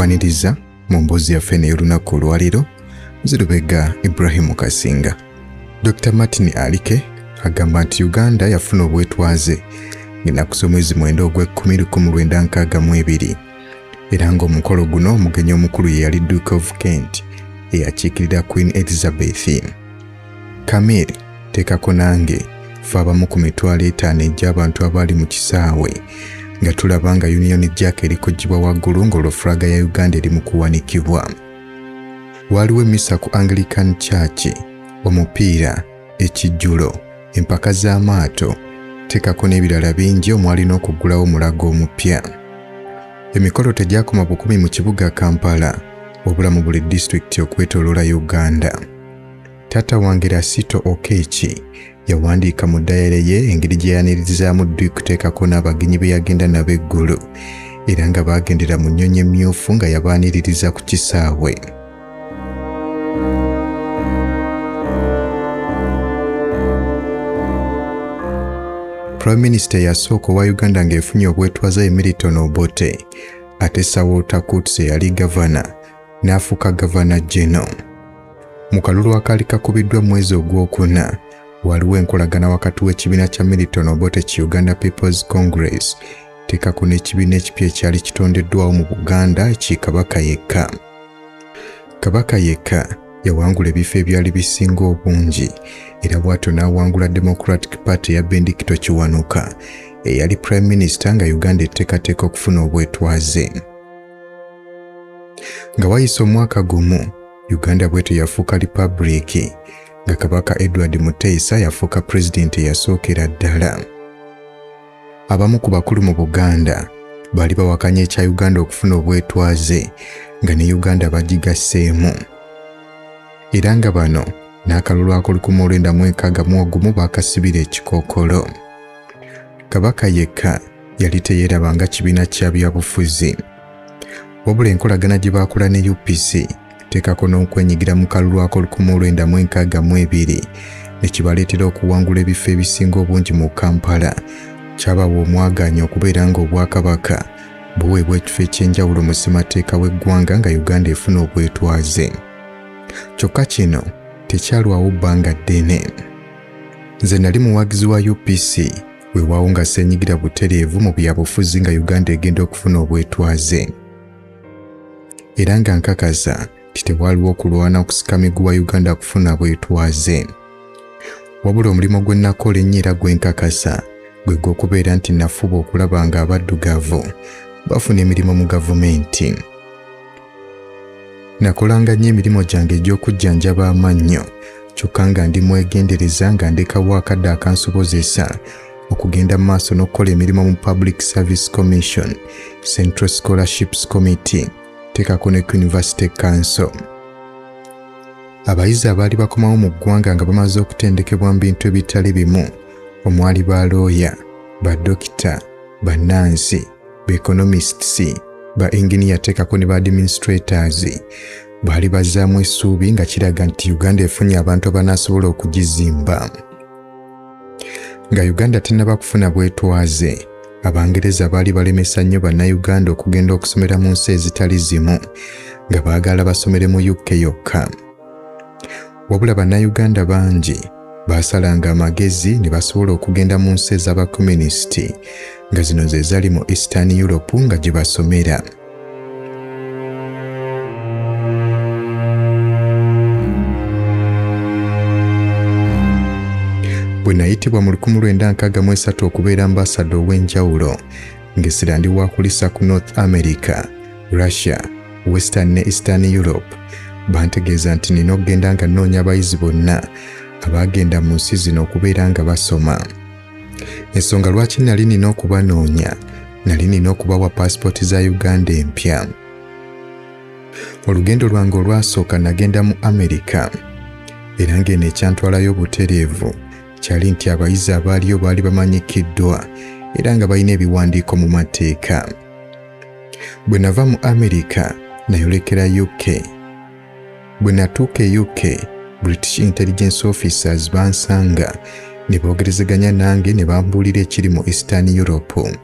tukwaniriza mu mboozi yaffe n'ey'olunaku olwaleero Zirubega Ibrahim Kasinga. Dr. Martin Alike agamba nti Uganda yafuna obwetwaze ng'ennaku z'omwezi 9 1962 era ng'omukolo guno omugenyi omukulu ye yali Duke of Kent eyakiikirira Queen Elizabeth. Camille teekako nange ffe abamu ku mitwalo 5 egy'abantu abaali mu kisaawe nga tulaba nga Union Jack erikugibwa waggulu ng'olwo flaga ya Uganda eri mu kuwanikibwa. Waliwo emisa ku Anglican Church, omupiira, ekijjulo, empaka z'amaato, teekako n'ebirala bingi omwalina okuggulawo omulago omupya. Emikolo tegyakoma bukumi mu kibuga Kampala wabula mu buli disitulikiti okwetooloola Uganda. Taata wange Rasito Okechi yawandiika mu dayale ye engeri gye yaniririzaamu Duke teekako n'abagenyi be yagenda nabo eggulu era nga baagendera mu nnyonyi emmyufu nga yabaaniririza ku kisaawe. Prime Minister yasooka owa Uganda ng'efunye obwetwaze Milton Obote ate Walter Coetzee yali gavana n'afuuka gavana General. Mu kalulu akaali kakubiddwa mwezi ogwokuna waliwo enkolagana wakati w'ekibiina kya Milton Obote ki Uganda People's Congress teekako n'ekibiina ekipya ekyali kitondeddwawo mu Buganda ki Kabaka yekka. Kabaka yekka yawangula ebifo ebyali bisinga obungi era bw'atyo n'awangula Democratic Party ya Bendikito Kiwanuka eyali Prime Minister nga Uganda etteekateeka okufuna obwetwaze. Nga wayise omwaka gumu Uganda bw'etyo yafuuka Republic nga Kabaka Edward Muteesa yafuuka President eyasookera ddala. Abamu ku bakulu mu Buganda baali bawakanya ekya Uganda okufuna obwetwaze nga ne Uganda bagigasseemu. Era nga bano n'akalulu ako baakasibira ekikookolo. Kabaka yekka yali teyeeraba nga kibiina kya byabufuzi. Wabula enkolagana gye baakola ne UPC teekako n'okwenyigira mu kalulu ako 1962 ne kibaleetera okuwangula ebifo ebisinga obungi mu Kampala kyabawa omwagaanya okubeera ng'Obwakabaka buweebwa ekifo ekyenjawulo mu ssemateeka w'eggwanga nga Uganda efuna obwetwaze. Kyokka kino tekyalwawo bbanga ddene. Nze nali muwagizi wa UPC weewaawo nga seenyigira butereevu mu byabufuzi nga Uganda egenda okufuna obwetwaze. Era nga nkakasa titewaliwo okulwana okusikamigwa wa Uganda kufuna bwetwaze. Wabula omulimo gwe nakola ennyo era gwe nkakasa gwe gw'okubeera nti nafuba okulaba nga abaddugavu bafuna emirimu mu gavumenti. Nakolanga nnyo emirimu gyange egy'okujjanjaba amannyo kyokka nga ndi mwegendereza nga ndekawo akadde akansobozesa okugenda mu maaso n'okukola emirimu mu Public Service Commission, Central Scholarships Committee, teekako ne University Council. Abayizi abaali bakomawo mu ggwanga nga bamaze okutendekebwa mu bintu ebitali bimu omwali ba lawyer, ba dokita, ba nansi, ba economists, ba engineer teekako ne ba administrators baali bazzaamu essuubi nga kiraga nti Uganda efunye abantu abanaasobola okugizimba. Nga Uganda tennaba kufuna bwetwaze, Abangereza baali balemesa nnyo bannayuganda okugenda okusomera mu nsi ezitali zimu nga baagala basomere mu UK yokka. Wabula bannayuganda bangi baasalanga amagezi ne basobola okugenda mu nsi ez'abakomunisiti nga zino ze zali mu Eastern Europe nga gye basomera. Bwe nayitibwa mu 1963 okubeera ambassador ow'enjawulo ng'essira ndi waakulisa ku North America, Russia, Western ne Eastern Europe, bantegeeza nti nina okugenda nga nnoonya abayizi bonna abaagenda mu nsi zino okubeera nga basoma. Ensonga lwaki nali nina okubanoonya, nali nina okubawa passport za Uganda empya. Olugendo lwange olwasooka nagenda mu America era ng'eno ekyantwalayo obutereevu kyali nti abayizi abaaliyo baali bamanyikiddwa era nga balina ebiwandiiko mu mateeka. Bwe nava mu America nayolekera UK. Bwe natuuka e UK, British Intelligence Officers bansanga ne boogerezeganya nange ne bambuulira ekiri mu Eastern Europe.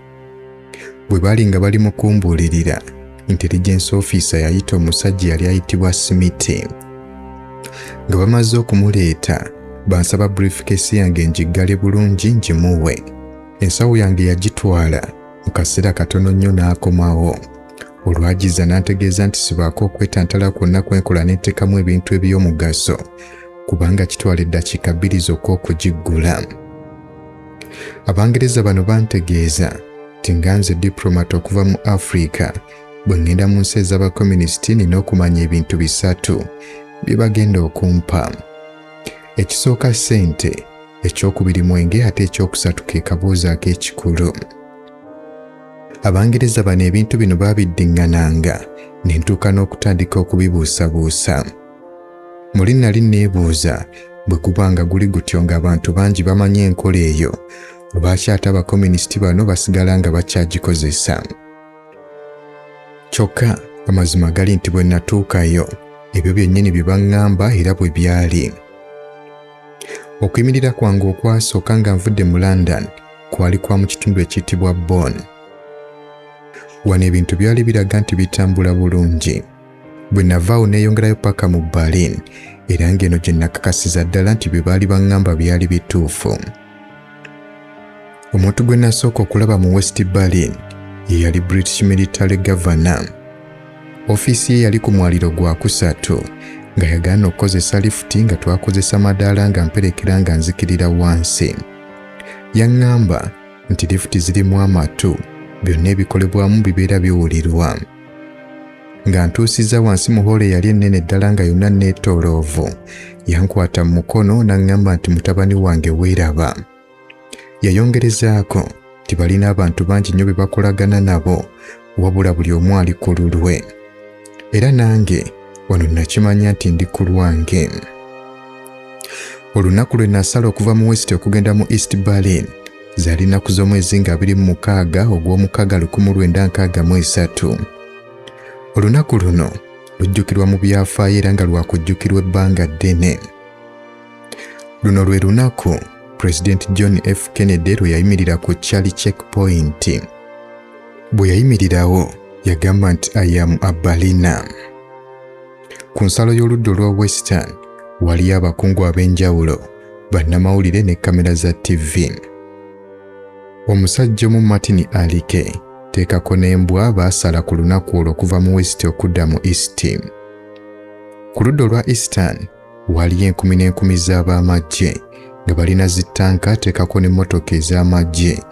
Bwe baali nga bali mu kumbuulirira intelligence officer yayita omusajja yali ayitibwa Smith. Nga bamaze okumuleeta bansaba briefcase yange njiggale bulungi njimuwe. Ensawo yange yagitwala mu kaseera katono nnyo n'akomawo. Olwagiza n'antegeeza nti sibaako okwetantala kwonna kwenkola n'enteekamu ebintu eby'omugaso kubanga kitwala eddakiika 2 zokka okugiggula. Abangereza bano bantegeeza nti nga nze diplomat okuva mu Africa bwe ngenda mu nsi ez'abakomunisiti nina okumanya ebintu 3 bye bagenda okumpa. Ekisooka ssente, ekyokubiri mwenge ate ekyokusatu ke kaboozi ak'ekikulu. Abangereza bano ebintu bino baabiddiŋŋananga ne ntuuka n'okutandika okubibuusabuusa. Muli nali neebuuza bwe gubanga guli gutyo ng'abantu bangi bamanye enkola eyo lwaki ate abakomunisiti bano basigala nga bakyagikozesa. Kyokka amazima gali nti bwe natuukayo ebyo byennyini bye baŋŋamba era bwe byali. Okuyimirira kwange okwasooka nga nvudde mu London kwali kwa mu kitundu ekiyitibwa Bonn. Wano ebintu byali biraga nti bitambula bulungi. Bwe navaawo neeyongerayo paka mu Berlin era ng'eno gye nakakasiza ddala nti bye baali baŋŋamba byali bituufu. Omuntu gwe nasooka okulaba mu West Berlin ye yali British Military Governor. Ofiisi ye yali ku mwaliro gwa 3 nga yagaana okukozesa lifuti nga twakozesa madaala nga mperekera nga nzikirira wansi. Yaŋŋamba nti lifuti zirimu amatu, byonna ebikolebwamu bibeera biwulirwa. Nga ntuusiza wansi mu hole yali ennene ddala nga yonna neetooloovu, yankwata mu mukono n'aŋŋamba nti mutabani wange weeraba. Yayongerezaako nti balina abantu bangi nnyo be bakolagana nabo wabula buli omu ali ku lulwe. Era nange wano nakimanya nti ndi ku lwange. Olunaku lwe nasala okuva mu West okugenda mu East Berlin zaali nnaku z'omwezi nga 26 ogw'omukaaga 1963. Olunaku luno lujjukirwa mu byafaayo era nga lwakujjukirwa ebbanga ddene. Luno lwe lunaku President John F. Kennedy lwe yayimirira ku Charlie Checkpoint. Bwe yayimirirawo yagamba nti I am a Berliner. Ku nsalo y'oludda olwa Western waliyo abakungu ab'enjawulo, bannamawulire ne kamera za TV. Omusajja omu Martin Alike teekako n'embwa baasala ku lunaku olwo okuva mu West okudda mu East. Ku ludda olwa Eastern waliyo enkumi n'enkumi z'ab'amagye nga balina zitanka teekako n'emmotoka ez'amagye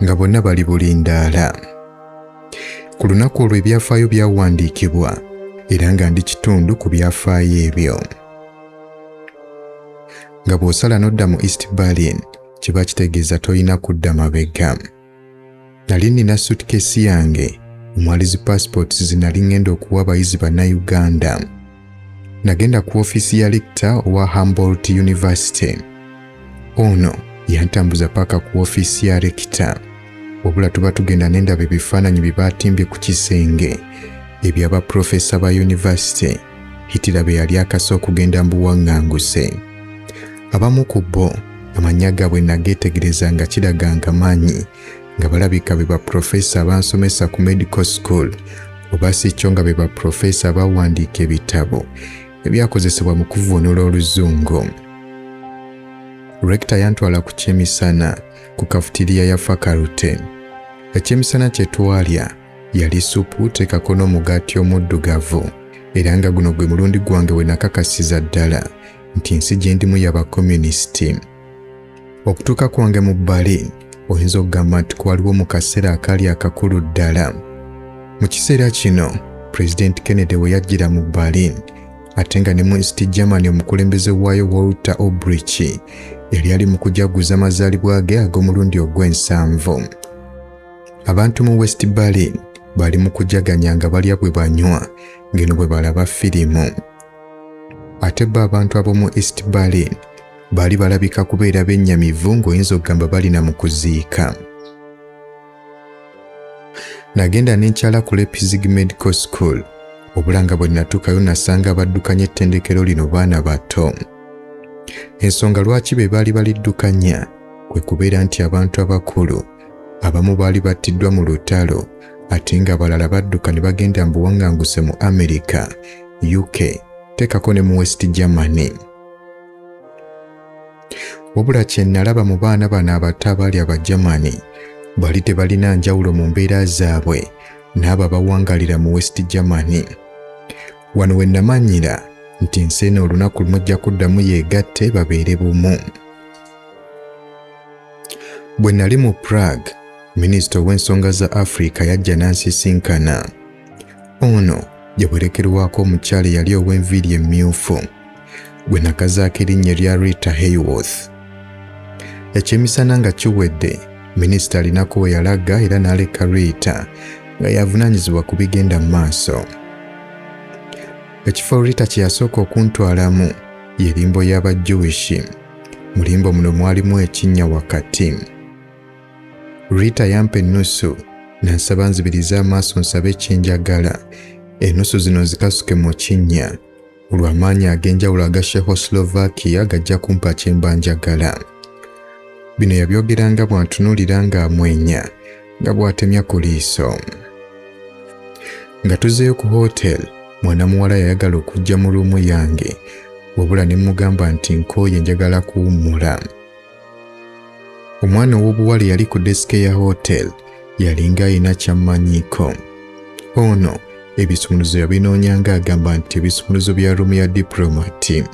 nga bonna bali bulindaala. Ku lunaku olwo ebyafaayo byawandiikibwa era nga ndi kitundu ku byafaayo ebyo. Nga bw'osala n'odda mu East Berlin kiba kitegeeza toyina kudda mabega. Nali nina suitcase yange omwalizi passports zinali ngenda okuwa abayizi bannayuganda. Nagenda ku ofiisi ya rector owa Humboldt University. Ono yantambuza paka ku ofiisi ya rector. Wabula tuba tugenda n'endaba ebifaananyi bye baatimbye ku kisenge eby'abaprofesa ba university Hitler be yali akasa okugenda mu buwaŋŋanguse. Abamu ku bo amannya gaabwe nageetegereza nga kiraga nga maanyi nga balabika be baprofesa abansomesa ku medical school oba si kyo nga be baprofesa abawandiika ebitabo ebyakozesebwa mu kuvvuunula oluzungu. Rector yantwala ku kyemisana ku kafutiriya ya faculty. Ekyemisana kye twalya yali supu teekako n'omugaati omuddugavu era nga guno gwe mulundi gwange we nakakasiza ddala nti ensi gye ndimu y'abakomunisiti. Okutuuka kwange mu Berlin oyinza okugamba nti kwaliwo mu kaseera akaali akakulu ddala. Mu kiseera kino President Kennedy we yajjira mu Berlin ate nga ne mu East Germany omukulembeze waayo Walter Ulbricht yali ali mu kujaguza amazaalibwa ge ag'omulundi ogw'ensanvu. Abantu mu West Berlin bali mu kujaganya nga balya bwe banywa ngeno bwe balaba firimu. Ate bo abantu ab'omu East Berlin bali balabika kubeera bennyamivu ng'oyinza okugamba balina mu kuziika. Nagenda n'enkyala ku Leipzig Medical School obula nga bwe natuukayo nasanga baddukanya ettendekero lino baana bato. Ensonga lwaki be baali baliddukanya kwe kubeera nti abantu abakulu abamu baali battiddwa mu lutalo ate ng'abalala badduka ne bagenda mu buwaŋŋanguse mu America, UK, teekako ne mu West Germany. Wabula kye nalaba mu baana bano abato abaali Abagermany bali tebalina njawulo mu mbeera zaabwe n'abo abawangalira mu West Germany. Wano we namanyira nti ensi eno olunaku lumu ojja kuddamu yeegatte babeere bumu. Bwe nali mu Prague, minisita w'ensonga za Africa yajja n'ansisinkana. Ono yawerekerwako omukyala eyali ow'enviiri emmyufu gwe nakazaako erinnya erya Rita Hayworth. Ekyemisana nga kiwedde, minisita alinako we yalaga era n'aleka Rita nga yavunaanyizibwa ku bigenda mu maaso. Ekifo Rita kye yasooka okuntwalamu ye limbo y'Abajewish. Mu limbo muno mwalimu ekinnya wakati. Rita yampa ennusu n'ansaba nzibirize amaaso nsabe kyenjagala. Ennusu zino zikasuke mu kinnya. Olw'amaanyi ag'enjawulo aga Czechoslovakia gajja kumpa kye mba njagala. Bino yabyogeranga bw'antunuulira ng'amwenya nga bw'atemya ku liiso. Nga tuzeeyo ku hotel, mwana muwala yayagala okujja mu ruumu yange, wabula ne mugamba nti nkooye njagala kuwummula. Omwana ow'obuwala yali ku desike ya hotel yalinga ayina kyammanyiiko. Ono ebisumuluzo yabinoonyanga agamba nti ebisumuluzo bya ruumu ya diplomati.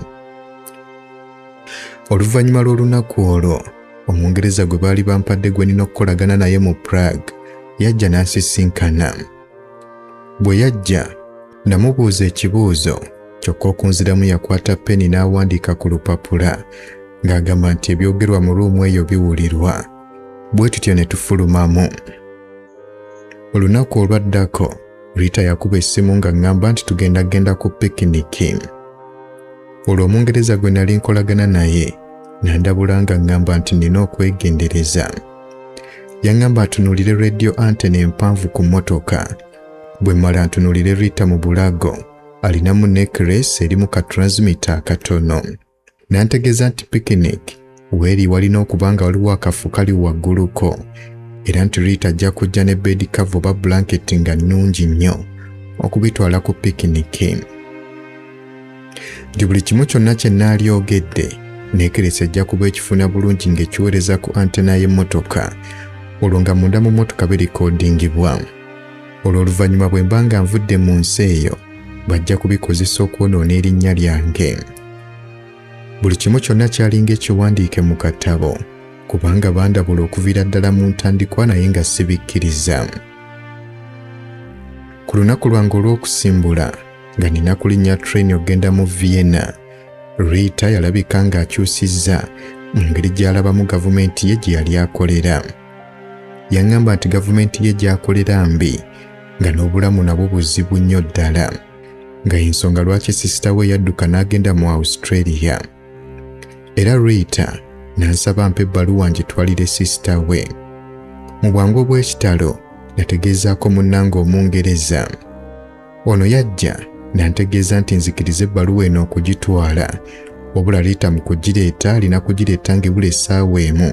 Oluvannyuma lw'olunaku olwo, Omungereza gwe baali bampadde gwe nina okukolagana naye mu Prague yajja n'ansisinkana. Bwe yajja, namubuuza ekibuuzo, kyokka okunziramu yakwata peni n'awandiika ku lupapula ng'agamba nti ebyogerwa mu ruumu eyo biwulirwa. Bwe tutyo ne tufulumamu. Olunaku olwaddako, Rita yakuba essimu nga ngamba nti tugenda ku pikiniki. Olwo Omungereza gwe nali nkolagana naye n'andabula nga ngamba nti nina okwegendereza. Yaŋŋamba ntunuulire radio antena empanvu ku mmotoka. Bwe mmala ntunuulire Rita mu bulago alinamu necklace erimu ka transmitter akatono. N'antegeeza nti picnic weeri walina okuba nga waliwo akafu kali wagguluko era nti Rita ajja kujja ne bed cover oba blanket nga nnungi nnyo okubitwala ku picnic. Nti buli kimu kyonna kye naalyogedde necklace ajja kuba ekifuna bulungi ng'ekiweereza ku antena y'emmotoka olwo nga munda mu mmotoka birikodingibwa. Olwo oluvannyuma bwe mba nga nvudde mu nsi eyo bajja kubikozesa okwonoona erinnya lyange. Buli kimu kyonna kyalinga ekiwandiike mu katabo kubanga bandabula okuviira ddala mu ntandikwa naye nga sibikkiriza. Ku lunaku lwange olw'okusimbula nga nina kulinnya train ogenda mu Vienna, Rita yalabika ng'akyusizza mu ngeri gy'alabamu gavumenti ye gye yali akolera. Yaŋŋamba nti gavumenti ye gy'akolera mbi nga n'obulamu nabwo buzibu nnyo ddala, nga y'ensonga lwaki sisita we yadduka n'agenda mu Australia. Era Rita n'ansaba mpa ebbaluwa ngitwalire sisita we. Mu bwangu obw'ekitalo nategeezaako munnange Omungereza. Ono yajja n'antegeeza nti nzikirize ebbaluwa eno okugitwala, wabula Rita mu kugireeta alina kugireeta ng'ebula essaawa emu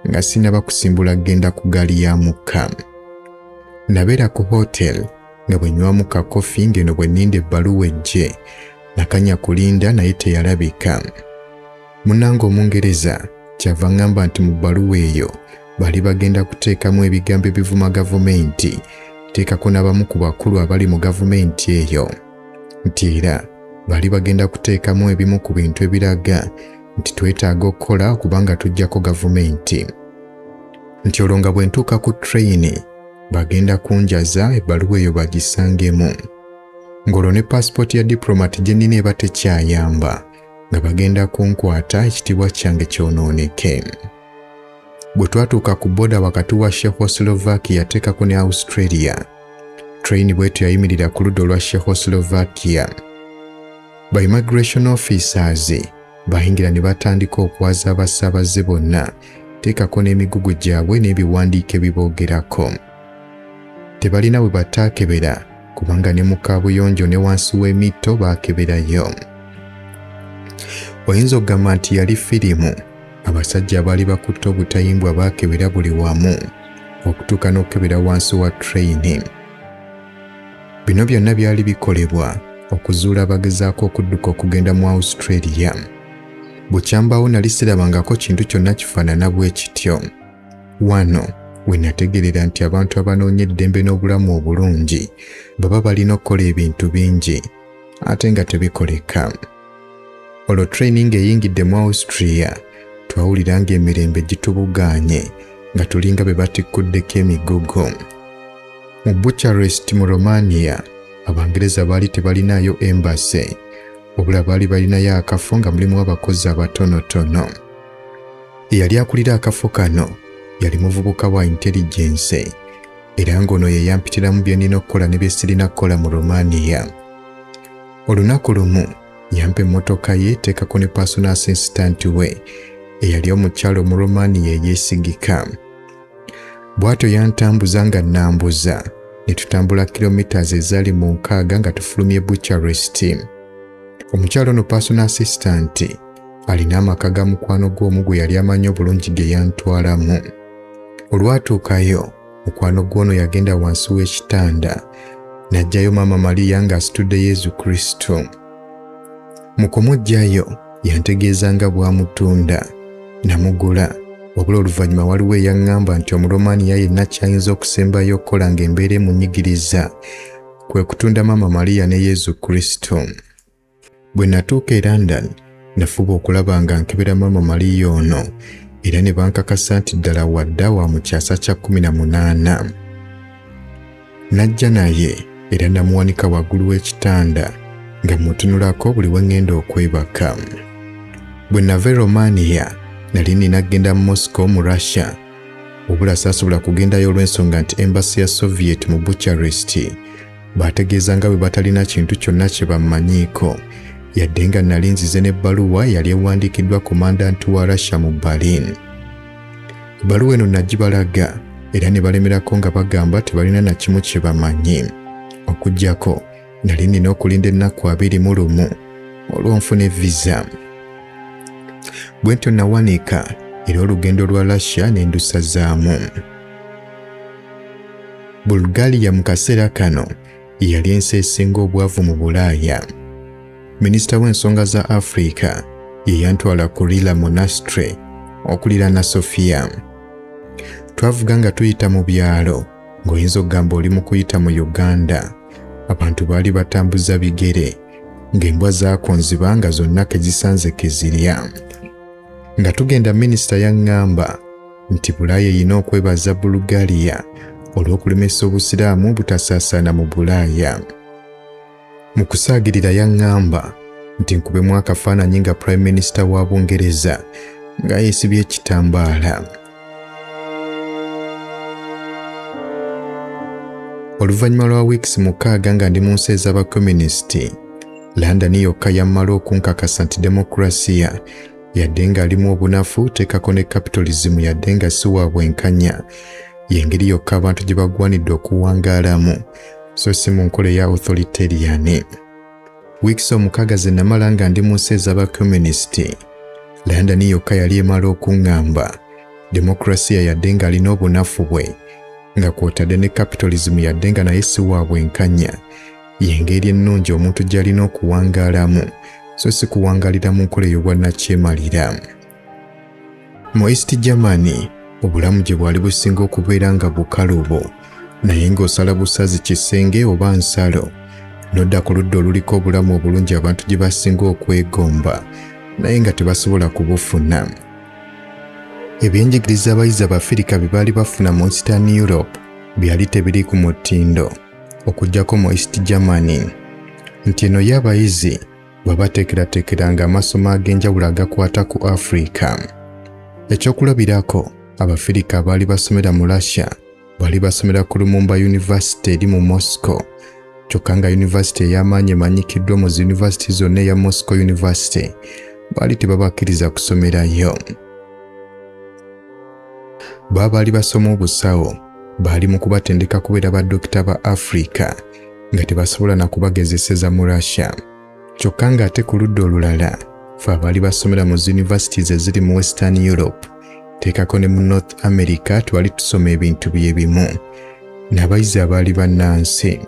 nga sinaba kusimbula genda ku ggaali ya mukka. Nabeera ku hotel nga bwe nywamu ka kofi ng'eno bwe nninda ebbaluwa ejje, nakanya kulinda naye teyalabika. Munnange Omungereza kyava ŋŋamba nti mu bbaluwa eyo bali bagenda kuteekamu ebigambo ebivuma gavumenti, teekako n'abamu ku bakulu abali mu gavumenti eyo, nti era bali bagenda kuteekamu ebimu ku bintu ebiraga nti twetaaga okukola kubanga tujjako gavumenti. Nti olwo nga bwe ntuuka ku train bagenda kunjaza ebbaluwa eyo bagisangemu. Ng'olwo ne passport ya diplomat gye nnina eba tekyayamba nga bagenda kunkwata ekitiibwa kyange kyonooneke. Bwe twatuuka ku boda wakati wa Czechoslovakia yateekako ne Australia, train bwetyo yayimirira ku ludda olwa Czechoslovakia. Ba immigration officers bayingira ne batandika okwaza abasaabaze bonna, teekako n'emigugu gyabwe n'ebiwandiiko ebiboogerako. Tebalina bwe bataakebera kubanga ne mu kaabuyonjo ne wansi w'emito baakeberayo. Oyinza okugamba nti yali firimu, abasajja abaali bakutte obutayimbwa baakebera buli wamu, okutuuka n'okukebera wansi wa treyini. Bino byonna byali bikolebwa okuzuula abagezaako okudduka okugenda mu Australia. Bukyambawo nali sirabangako kintu kyonna kifaanana bwe kityo. Wano we nategeerera nti abantu abanoonya eddembe n'obulamu obulungi baba balina okukola ebintu bingi ate nga tebikoleka. Olwo training eyingidde mu Austria twawulira ng'emirembe gitubugaanye nga tulinga be batikkuddeko emigogo. Mu Bucharest mu Romania Abangereza baali tebalinaayo embassy wabula baali balinayo akafo nga mulimu abakozi abatonotono. Eyali akulira akafo kano yali muvubuka wa intelligence era ng'ono ye yampitiramu bye nnina okukola ne bye sirina kukola mu Romania. Olunaku lumu yampa emmotoka ye teekako ne personal assistant we eyali omukyalo mu Romania eyeesigika. Bw'atyo yantambuza nga nnambuza ne tutambula kilometers ezaali mu 6 nga tufulumye Bucharest. Omukyalo no personal assistant alina amaka ga mukwano gw'omu gwe yali amanyi obulungi ge yantwalamu. Olwatuukayo mukwano gw'ono yagenda wansi w'ekitanda n'aggyayo Maama Maria ng'asitudde Yezu Kristo. Mu kumugyayo yantegeeza nga bw'amutunda namugula wabula oluvannyuma waliwo eyaŋŋamba nti Omuromaniya yenna kyayinza okusembayo okukola ng'embeera emunyigiriza kwe kutunda Maama Maria ne Yezu Kristo. Bwe natuuka e London nafuba okulaba nga nkebera Maama Maria ono era ne bankakasa nti ddala wadda wa mu kyasa kya 18. Najja naye era namuwanika waggulu w'ekitanda nga mutunulako buli we ngenda okwebaka. Bwe nava e Romania nali nina genda mu Moscow mu Russia wabula saasobola kugendayo olw'ensonga nti embassy ya Soviet mu Bucharest baategeeza nga bwe batalina kintu kyonna kye bammanyiiko yadde nga nali nzize n'ebbaluwa yali ewandiikiddwa komandanti wa Russia mu Berlin. Ebbaluwa eno nagibalaga era ne balemerako nga bagamba tebalina na kimu kye bamanyi okuggyako nali nina okulinda ennaku 21 olw'onfuna visa. Bwe ntyo nawanika era olugendo lwa Russia ne ndusazaamu. Bulgaria mu kaseera kano yali ensi esinga obwavu mu Bulaaya. Minisita w'ensonga za Africa ye yantwala ku Rila Monastery okuliraana Sofia. Twavuga nga tuyita mu byalo ng'oyinza okugamba oli mu kuyita mu Uganda. Abantu baali batambuza bigere ng'embwa zaakonziba nga zonna kezisanze kezirya. Nga tugenda minisita yaŋŋamba nti Bulaaya erina okwebaza Bulgaria olw'okulemesa obusiraamu butasaasaana mu Bulaaya. Mu kusaagirira yaŋŋamba nti nkubemu akafaananyi nga Prime Minister wa Bungereza nga yeesibye ekitambaala. Oluvannyuma lwa weeks 6 nga ndi mu nsi ez'abakomunisiti, London yokka yammala okunkakasa nti demokrasiya yadde ng'alimu obunafu teekako ne capitalism yadde nga si wa bwenkanya y'engeri yokka abantu gye bagwanidde okuwangaalamu so si mu nkola eya authoritarian. Weeks 6 ze namala nga ndi mu nsi ez'abakomunisiti, London yokka yali emala okuŋŋamba demokrasiya yadde ng'alina obunafu bwe nga kwotadde ne capitalism yadde nga naye si wa bwenkanya y'engeri ennungi omuntu gy'alina okuwangaalamu so si kuwangalira mu nkola ey'obwannakyemalira. Mu East Germany obulamu gye bwali businga okubeera nga bukalubo naye ng'osala busazi kisenge oba nsalo n'odda ku ludda oluliko obulamu obulungi abantu gye basinga okwegomba naye nga tebasobola kubufuna. Ebyenjigiriza abayizi Abafirika bye baali bafuna mu Eastern Europe byali tebiri ku mutindo okuggyako mu East Germany nti eno y'abayizi babateekerateekeranga amasomo ag'enjawulo agakwata ku Africa. Ekyokulabirako Abafirika abaali basomera mu Russia baali basomera ku Lumumba University eri mu Moscow kyokka nga University ey'amaanyi emanyikiddwa mu University zonna eya Moscow University baali tebabakkiriza kusomerayo. Baali basoma obusawo baali mu kubatendeka kubeera baddokita ba Africa nga tebasobola na kubagezeseza mu Russia. Kyokka ng'ate ku ludda olulala ffe abaali basomera mu universities eziri mu Western Europe teekako ne mu North America twali tusoma ebintu bye bimu n'abayizi abaali bannansi